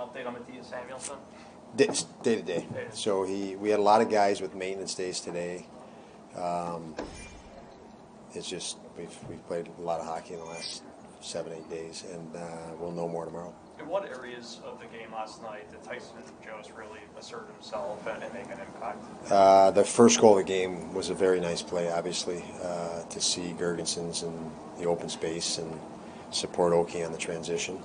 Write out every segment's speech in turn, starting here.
update on Matthias Samuelsson? Day to day. So we had a lot of guys with maintenance days today. It's just we've played a lot of hockey in the last 7-8 days, and we'll know more tomorrow. In what areas of the game last night did Tyson Jost really assert himself and make an impact? The first goal of the game was a very nice play, obviously, to see Gergensons in the open space and support Oki on the transition.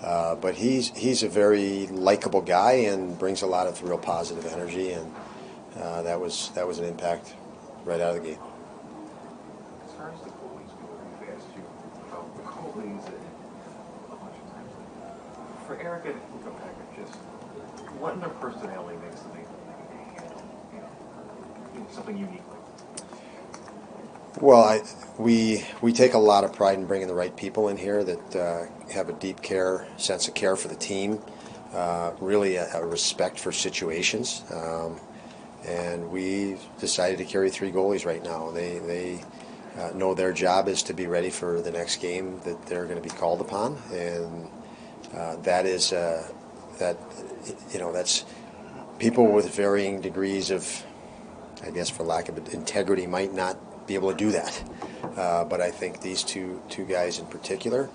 But he's a very likable guy and brings a lot of real positive energy, and that was an impact right out of the game. As far as the goalies go, we've asked you about the goalies a bunch of times. For Eric and Kopech, just what in their personality makes them able to handle, something unique like that? Well, we take a lot of pride in bringing the right people in here that have a deep sense of care for the team, really a respect for situations, and we decided to carry 3 goalies right now. They know their job is to be ready for the next game that they're going to be called upon, and that's people with varying degrees of, I guess, for lack of integrity, might not be able to do that. But I think these two guys in particular,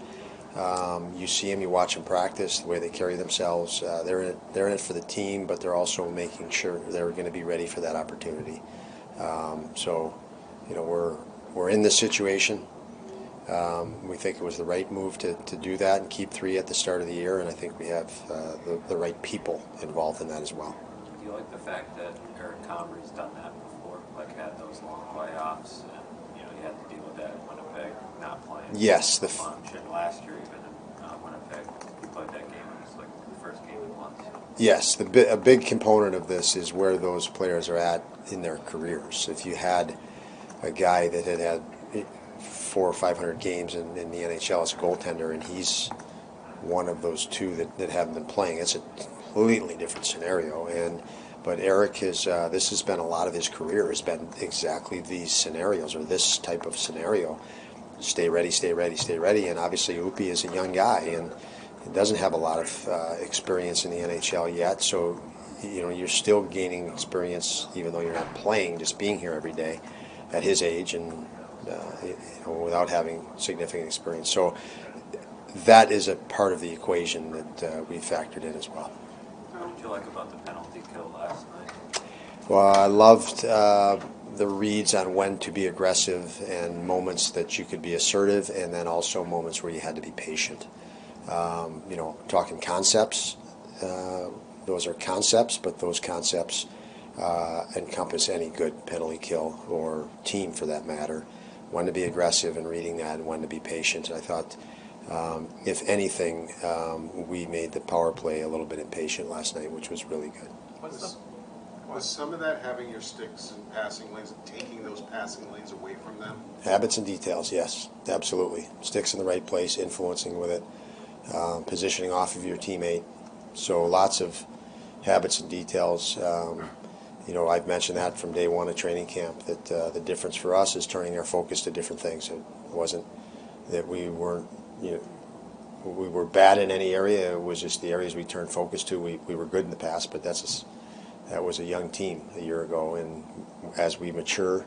you see them, you watch them practice, the way they carry themselves. They're in it for the team, but they're also making sure they're going to be ready for that opportunity. So, we're in this situation. We think it was the right move to do that and keep 3 at the start of the year, and I think we have the right people involved in that as well. Do you like the fact that Eric Comrie's done that before, like had those long playoffs, and you had to deal with that in Winnipeg, not playing? Yes, a bunch, and last year even in Winnipeg, he played that game. It was like the first game in months. Yes, a big component of this is where those players are at in their careers. If you had a guy that had 400 or 500 games in the NHL as a goaltender, and he's one of those 2 that haven't been playing, it's a completely different scenario. But Eric this has been a lot of his career has been exactly these scenarios, or this type of scenario. Stay ready, stay ready, stay ready. And obviously Upi is a young guy and doesn't have a lot of experience in the NHL yet. So, you're still gaining experience even though you're not playing, just being here every day at his age and without having significant experience. So that is a part of the equation that we factored in as well. What did you like about the penalty kill last night? Well, I loved the reads on when to be aggressive and moments that you could be assertive, and then also moments where you had to be patient. Talking concepts, those are concepts, but those concepts encompass any good penalty kill or team for that matter. When to be aggressive and reading that, and when to be patient. And I thought, if anything, we made the power play a little bit impatient last night, which was really good. Was some of that having your sticks and passing lanes and taking those passing lanes away from them? Habits and details, yes, absolutely. Sticks in the right place, influencing with it, positioning off of your teammate. So lots of habits and details. I've mentioned that from day one of training camp, that the difference for us is turning our focus to different things. It wasn't that we weren't, we were bad in any area. It was just the areas we turned focus to. We were good in the past, but that was a young team a year ago. And as we mature,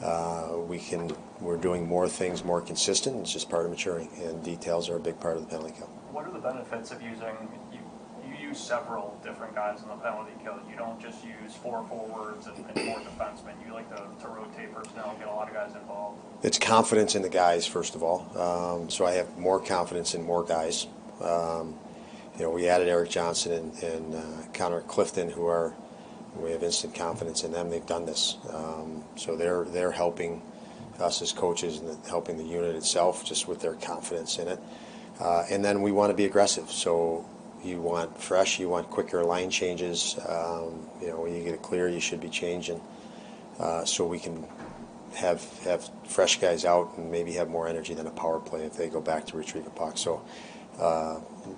we're doing more things more consistent. It's just part of maturing, and details are a big part of the penalty kill. What are the benefits of using? You use several different guys in the penalty kill. You don't just use 4 forwards and 4 defensemen. You like to rotate personnel and get a lot of guys involved. It's confidence in the guys, first of all. So I have more confidence in more guys. We added Eric Johnson and Connor Clifton, we have instant confidence in them. They've done this. So they're helping us as coaches and helping the unit itself just with their confidence in it. And then we want to be aggressive. So you want fresh, you want quicker line changes. When you get it clear, you should be changing. So we can have fresh guys out and maybe have more energy than a power play if they go back to retrieve a puck. So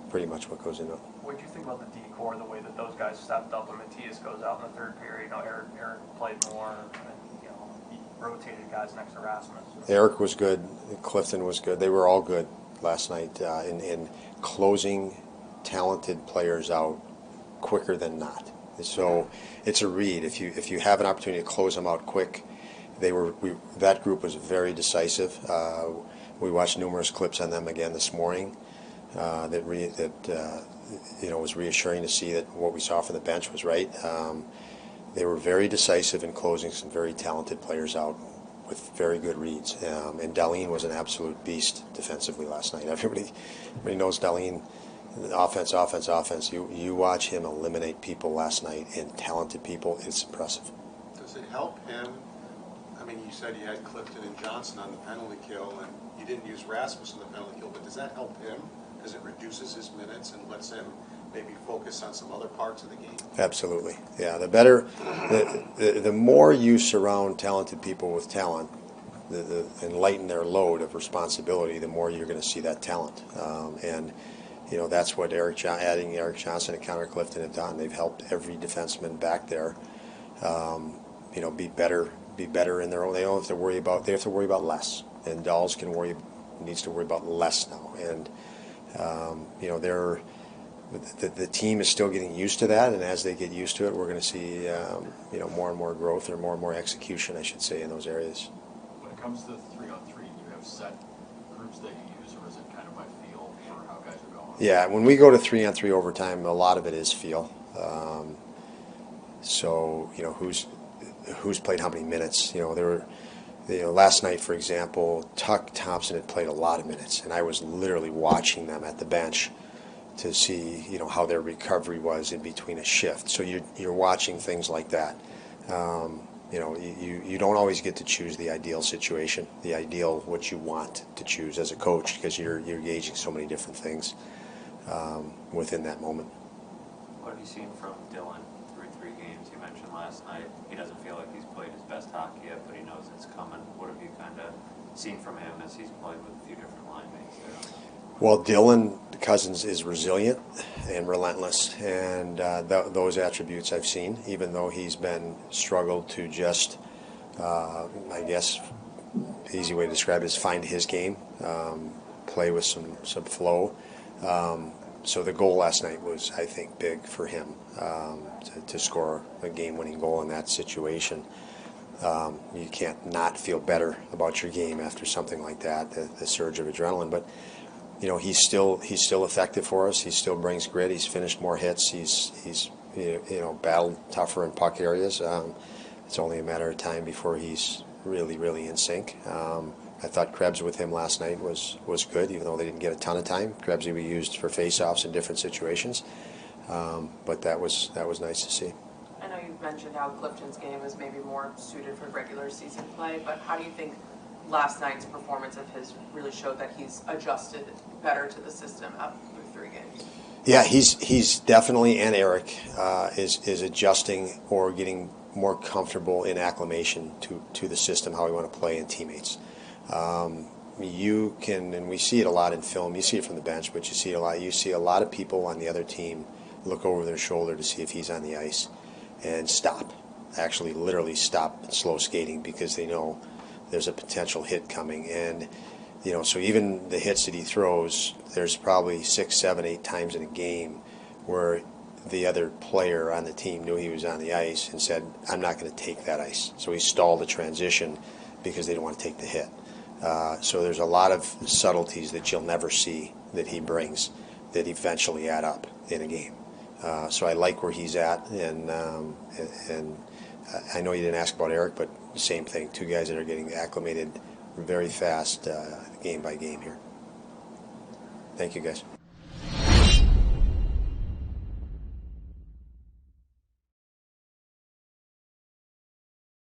pretty much what goes into it. What did you think about the decor, the way that those guys stepped up when Matthias goes out in the third period? Eric played more, and he rotated guys next to Rasmus. Eric was good. Clifton was good. They were all good last night in closing talented players out quicker than not. So it's a read. If you have an opportunity to close them out quick, that group was very decisive. We watched numerous clips on them again this morning. That was reassuring to see that what we saw from the bench was right. They were very decisive in closing some very talented players out with very good reads. And Darlene was an absolute beast defensively last night. Everybody knows Darlene, offense. You watch him eliminate people last night, and talented people. It's impressive. Does it help him? I mean, you said you had Clifton and Johnson on the penalty kill, and you didn't use Rasmus on the penalty kill, but does that help him? Because it reduces his minutes and lets him maybe focus on some other parts of the game? Absolutely. Yeah, the more you surround talented people with talent, and lighten their load of responsibility, the more you're going to see that talent. And that's what adding Eric Johnson and Connor Clifton have done. They've helped every defenseman back there, be better in their own. They have to worry about less, and Dolls needs to worry about less now. And the team is still getting used to that, and as they get used to it, we're going to see more and more growth, or more and more execution, I should say, in those areas. When it comes to 3-on-3, do you have set groups that you use, or is it kind of by feel for how guys are going? Yeah, when we go to 3-on-3 overtime, a lot of it is feel. So who's played how many minutes? Last night, for example, Tuck Thompson had played a lot of minutes, and I was literally watching them at the bench to see how their recovery was in between a shift. So you're watching things like that. You don't always get to choose the ideal situation, the ideal what you want to choose as a coach, because you're gauging so many different things within that moment. What have you seen from Dylan through 3 games? You mentioned last night he doesn't feel like he's played his best hockey yet, but he knows it's coming. What have you kind of seen from him as he's played with a few different line mates there? Well, Dylan Cousins is resilient and relentless, and those attributes I've seen, even though he's been struggled to just, I guess, the easy way to describe it is find his game, play with some flow. So the goal last night was, I think, big for him to score a game-winning goal in that situation. You can't not feel better about your game after something like that, the surge of adrenaline. But he's still effective for us. He still brings grit. He's finished more hits. He's battled tougher in puck areas. It's only a matter of time before he's really in sync. I thought Krebs with him last night was good, even though they didn't get a ton of time. Krebs we used for face-offs in different situations, but that was nice to see. I know you've mentioned how Clifton's game is maybe more suited for regular season play, but how do you think last night's performance of his really showed that he's adjusted better to the system up through 3 games? Yeah, he's definitely, and Eric is adjusting or getting more comfortable in acclimation to the system, how we want to play, and teammates. You can, and we see it a lot in film. You see it from the bench, but you see a lot of people on the other team look over their shoulder to see if he's on the ice and stop, actually literally stop slow skating, because they know there's a potential hit coming. And so even the hits that he throws, there's probably 6, 7, 8 times in a game where the other player on the team knew he was on the ice and said, I'm not going to take that ice. So he stalled the transition because they didn't want to take the hit. So there's a lot of subtleties that you'll never see that he brings that eventually add up in a game. So I like where he's at, and I know you didn't ask about Eric, but same thing. 2 guys that are getting acclimated very fast, game by game here. Thank you, guys.